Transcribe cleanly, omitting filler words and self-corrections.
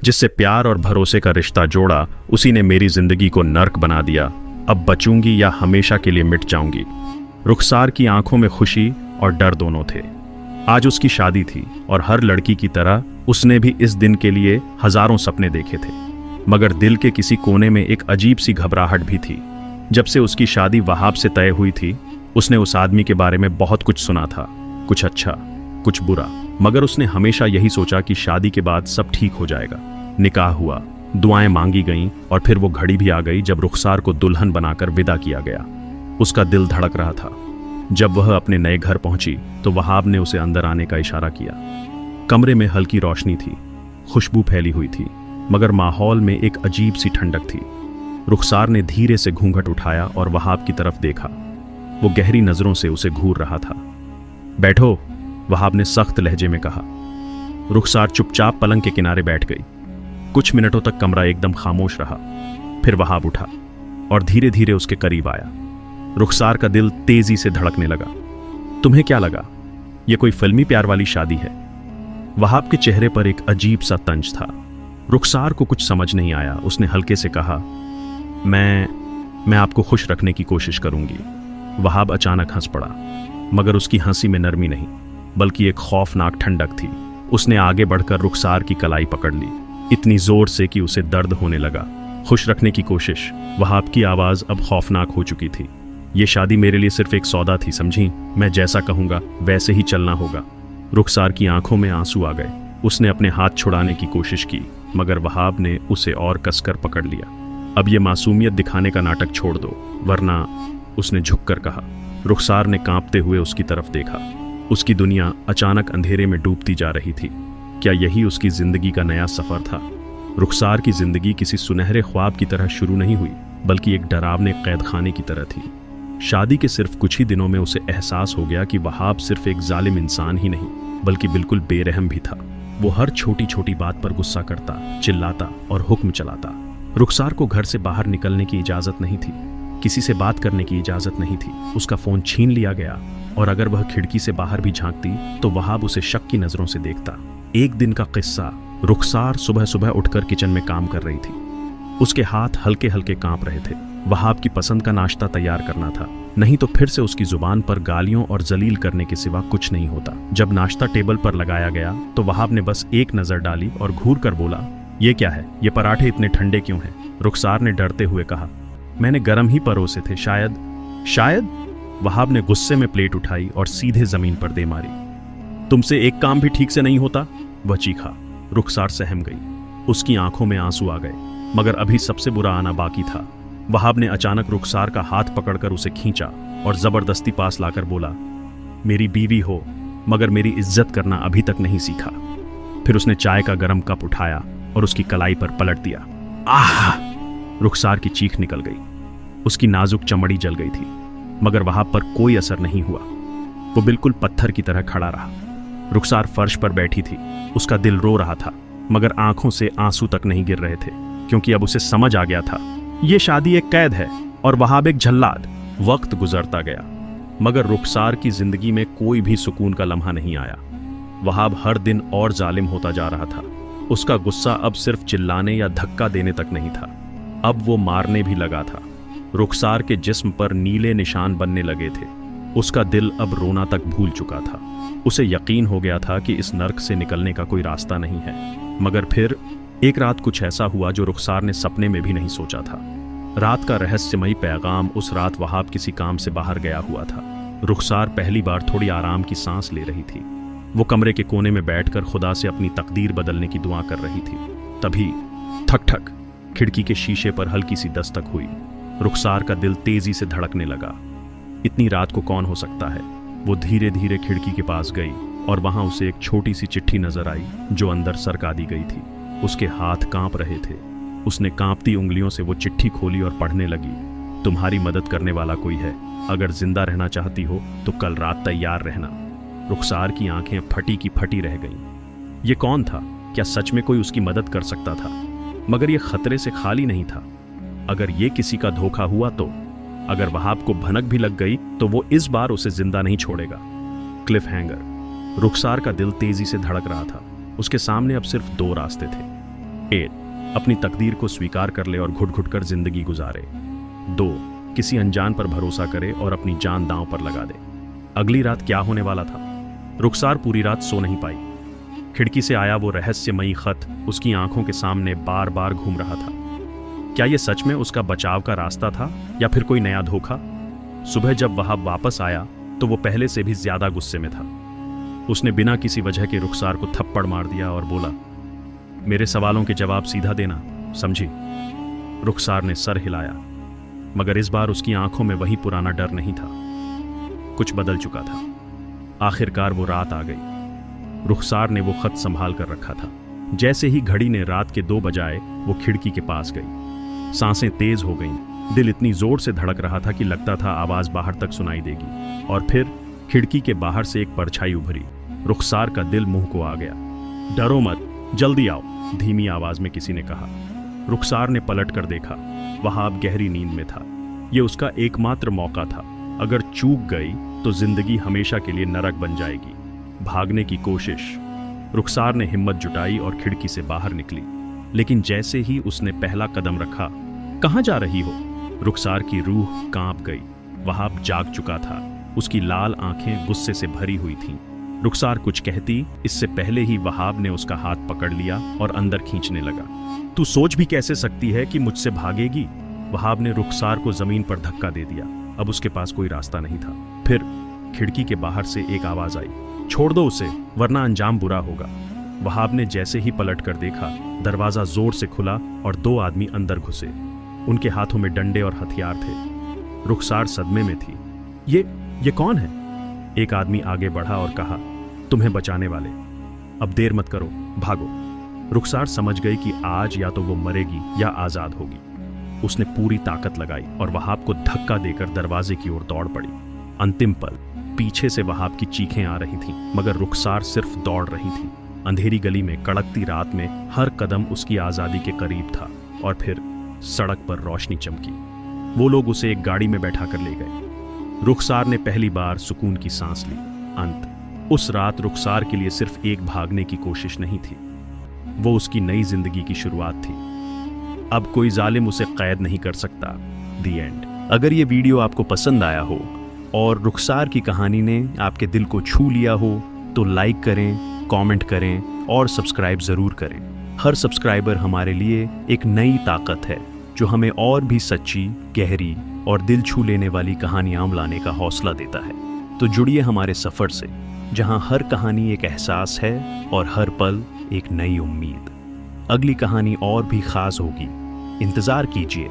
जिससे प्यार और भरोसे का रिश्ता जोड़ा, उसी ने मेरी जिंदगी को नर्क बना दिया। अब बचूंगी या हमेशा के लिए मिट जाऊंगी। रुखसार की आंखों में खुशी और डर दोनों थे। आज उसकी शादी थी और हर लड़की की तरह उसने भी इस दिन के लिए हजारों सपने देखे थे, मगर दिल के किसी कोने में एक अजीब सी घबराहट भी थी। जब से उसकी शादी वहाब से तय हुई थी, उसने उस आदमी के बारे में बहुत कुछ सुना था, कुछ अच्छा कुछ बुरा, मगर उसने हमेशा यही सोचा कि शादी के बाद सब ठीक हो जाएगा। निकाह हुआ, दुआएं मांगी गईं और फिर वो घड़ी भी आ गई जब रुखसार को दुल्हन बनाकर विदा किया गया। उसका दिल धड़क रहा था। जब वह अपने नए घर पहुंची तो वहाब ने उसे अंदर आने का इशारा किया। कमरे में हल्की रोशनी थी, खुशबू फैली हुई थी, मगर माहौल में एक अजीब सी ठंडक थी। रुखसार ने धीरे से घूंघट उठाया और वहाब की तरफ देखा। वो गहरी नजरों से उसे घूर रहा था। बैठो, वहाब ने सख्त लहजे में कहा। रुखसार चुपचाप पलंग के किनारे बैठ गई। कुछ मिनटों तक कमरा एकदम खामोश रहा। फिर वहाब उठा और धीरे धीरे उसके करीब आया। रुखसार का दिल तेजी से धड़कने लगा। तुम्हें क्या लगा, यह कोई फिल्मी प्यार वाली शादी है? वहाब के चेहरे पर एक अजीब सा तंज था। रुखसार को कुछ समझ नहीं आया। उसने हल्के से कहा, मैं आपको खुश रखने की कोशिश करूंगी। वहाब अचानक हंस पड़ा, मगर उसकी हंसी में नरमी नहीं, बल्कि एक खौफनाक ठंडक थी। उसने आगे बढ़कर रुखसार की कलाई पकड़ ली, इतनी जोर से कि उसे दर्द होने लगा। खुश रखने की कोशिश? वहाब की आवाज अब खौफनाक हो चुकी थी। ये शादी मेरे लिए सिर्फ एक सौदा थी, समझी? मैं जैसा कहूंगा वैसे ही चलना होगा। रुखसार की आंखों में आंसू आ गए। उसने अपने हाथ छुड़ाने की कोशिश की, मगर वहाब ने उसे और कसकर पकड़ लिया। अब ये मासूमियत दिखाने का नाटक छोड़ दो, वरना, उसने झुककर कहा। रुखसार ने कांपते हुए उसकी तरफ देखा। उसकी दुनिया अचानक अंधेरे में डूबती जा रही थी। क्या यही उसकी जिंदगी का नया सफर था? रुखसार की जिंदगी किसी सुनहरे ख्वाब की तरह शुरू नहीं हुई, बल्कि एक डरावने कैदखाने की तरह थी। शादी के सिर्फ कुछ ही दिनों में उसे एहसास हो गया कि वहाब सिर्फ एक जालिम इंसान ही नहीं, बल्कि बिल्कुल बेरहम भी था। वो हर छोटी छोटी बात पर गुस्सा करता, चिल्लाता और हुक्म चलाता। रुखसार को घर से बाहर निकलने की इजाजत नहीं थी, किसी से बात करने की इजाजत नहीं थी। उसका फोन छीन लिया गया और अगर वह खिड़की से बाहर भी झांकती तो वहाब उसे शक की नजरों से देखता। एक दिन का किस्सा। रुखसार सुबह सुबह उठकर किचन में काम कर रही थी। उसके हाथ हल्के हल्के कांप रहे थे। वहाब की पसंद का नाश्ता तैयार करना था, नहीं तो फिर से उसकी जुबान पर गालियों और जलील करने के सिवा कुछ नहीं होता। जब नाश्ता टेबल पर लगाया गया तो वहाब ने बस एक नजर डाली और घूर कर बोला, ये क्या है? ये पराठे इतने ठंडे क्यों हैं? रुखसार ने डरते हुए कहा, मैंने गरम ही परोसे थे, शायद। वहाब ने गुस्से में प्लेट उठाई और सीधे जमीन पर दे मारी। तुमसे एक काम भी ठीक से नहीं होता? वह चीखा। रुखसार सहम गई। उसकी आंखों में आंसू आ गए, मगर अभी सबसे बुरा आना बाकी था। वहाब ने अचानक रुखसार का हाथ पकड़कर उसे खींचा और जबरदस्ती पास लाकर बोला, मेरी बीवी हो, मगर मेरी इज्जत करना अभी तक नहीं सीखा। फिर उसने चाय का गरम कप उठाया और उसकी कलाई पर पलट दिया। आह! रुखसार की चीख निकल गई। उसकी नाजुक चमड़ी जल गई थी, मगर वहाब पर कोई असर नहीं हुआ। वो बिल्कुल पत्थर की तरह खड़ा रहा। रुखसार फर्श पर बैठी थी। उसका दिल रो रहा था, मगर आंखों से आंसू तक नहीं गिर रहे थे, क्योंकि अब उसे समझ आ गया था, ये शादी एक कैद है और वहाब एक जल्लाद। वक्त गुजरता गया, मगर रुखसार की जिंदगी में कोई भी सुकून का लम्हा नहीं आया। वहाब हर दिन और जालिम होता जा रहा था। उसका गुस्सा अब सिर्फ चिल्लाने या धक्का देने तक नहीं था, अब वो मारने भी लगा था। रुखसार के जिस्म पर नीले निशान बनने लगे थे। उसका दिल अब रोना तक भूल चुका था। उसे यकीन हो गया था कि इस नर्क से निकलने का कोई रास्ता नहीं है। मगर फिर एक रात कुछ ऐसा हुआ जो रुखसार ने सपने में भी नहीं सोचा था। रात का रहस्यमयी पैगाम। उस रात वहाब किसी काम से बाहर गया हुआ था। रुखसार पहली बार थोड़ी आराम की सांस ले रही थी। वो कमरे के कोने में बैठकर खुदा से अपनी तकदीर बदलने की दुआ कर रही थी। तभी ठक ठक खिड़की के शीशे पर हल्की सी दस्तक हुई। रुखसार का दिल तेजी से धड़कने लगा। इतनी रात को कौन हो सकता है? वो धीरे धीरे खिड़की के पास गई और वहां उसे एक छोटी सी चिट्ठी नजर आई जो अंदर सरका दी गई थी। उसके हाथ कांप रहे थे। उसने कांपती उंगलियों से वो चिट्ठी खोली और पढ़ने लगी। तुम्हारी मदद करने वाला कोई है। अगर जिंदा रहना चाहती हो तो कल रात तैयार रहना। रुखसार की आंखें फटी की फटी रह गईं। ये कौन था? क्या सच में कोई उसकी मदद कर सकता था? मगर ये खतरे से खाली नहीं था। अगर ये किसी का धोखा हुआ तो, अगर वहाब को भनक भी लग गई तो वो इस बार उसे जिंदा नहीं छोड़ेगा। Cliff hanger. रुखसार का दिल तेजी से धड़क रहा था। उसके सामने अब सिर्फ दो रास्ते थे। 1. अपनी तकदीर को स्वीकार कर ले और घुट घुट कर जिंदगी गुजारे। 2. किसी अनजान पर भरोसा करे और अपनी जान दांव पर लगा दे। अगली रात क्या होने वाला था? रुखसार पूरी रात सो नहीं पाई। खिड़की से आया वो रहस्यमयी खत उसकी आंखों के सामने बार बार घूम रहा था। क्या यह सच में उसका बचाव का रास्ता था या फिर कोई नया धोखा? सुबह जब वहाब वापस आया तो वो पहले से भी ज्यादा गुस्से में था। उसने बिना किसी वजह के रुखसार को थप्पड़ मार दिया और बोला, मेरे सवालों के जवाब सीधा देना, समझी? रुखसार ने सर हिलाया, मगर इस बार उसकी आंखों में वही पुराना डर नहीं था। कुछ बदल चुका था। आखिरकार वो रात आ गई। रुखसार ने वो खत संभाल कर रखा था। जैसे ही घड़ी ने रात के 2 बजाए वो खिड़की के पास गई। सांसें तेज हो गईं। दिल इतनी जोर से धड़क रहा था कि लगता था आवाज बाहर तक सुनाई देगी। और फिर खिड़की के बाहर से एक परछाई उभरी। रुखसार का दिल मुंह को आ गया। डरो मत, जल्दी आओ, धीमी आवाज में किसी ने कहा। रुखसार ने पलट कर देखा। वहाब गहरी नींद में था। यह उसका एकमात्र मौका था। अगर चूक गई तो जिंदगी हमेशा के लिए नरक बन जाएगी। भागने की कोशिश। रुखसार ने हिम्मत जुटाई और खिड़की से बाहर निकली। लेकिन जैसे ही उसने पहला कदम रखा, कहां जा रही हो? रुखसार की रूह कांप गई। वहाब जाग चुका था। उसकी लाल आंखें गुस्से से भरी हुई थीं। रुखसार कुछ कहती इससे पहले ही वहाब ने उसका हाथ पकड़ लिया और अंदर खींचने लगा। तू सोच भी कैसे सकती है कि मुझसे भागेगी? वहाब ने रुखसार को जमीन पर धक्का दे दिया। अब उसके पास कोई रास्ता नहीं था। फिर खिड़की के बाहर से एक आवाज आई, छोड़ दो उसे वरना अंजाम बुरा होगा। वहाब ने जैसे ही पलट कर देखा, दरवाजा जोर से खुला और 2 आदमी अंदर घुसे। उनके हाथों में डंडे और हथियार थे। रुखसार सदमे में थी। ये कौन है? एक आदमी आगे बढ़ा और कहा, तुम्हें बचाने वाले। अब देर मत करो, भागो। रुखसार समझ गई कि आज या तो वो मरेगी या आजाद होगी। उसने पूरी ताकत लगाई और वहाब को धक्का देकर दरवाजे की ओर दौड़ पड़ी। अंतिम पल, पीछे से वहाब की चीखें आ रही थीं, मगर रुखसार सिर्फ दौड़ रही थी। अंधेरी गली में कड़कती रात में हर कदम उसकी आजादी के करीब था। और फिर सड़क पर रोशनी चमकी। वो लोग उसे एक गाड़ी में बैठा कर ले गए। रुखसार ने पहली बार सुकून की सांस ली। अंत। उस रात रुखसार के लिए सिर्फ एक भागने की कोशिश नहीं थी, वो उसकी नई जिंदगी की शुरुआत थी। अब कोई जालिम उसे कैद नहीं कर सकता। दी एंड। अगर ये वीडियो आपको पसंद आया हो और रुखसार की कहानी ने आपके दिल को छू लिया हो तो लाइक करें, कमेंट करें और सब्सक्राइब ज़रूर करें। हर सब्सक्राइबर हमारे लिए एक नई ताकत है जो हमें और भी सच्ची, गहरी और दिल छू लेने वाली कहानियाँ लाने का हौसला देता है। तो जुड़िए हमारे सफ़र से, जहाँ हर कहानी एक एहसास है और हर पल एक नई उम्मीद। अगली कहानी और भी ख़ास होगी, इंतज़ार कीजिए।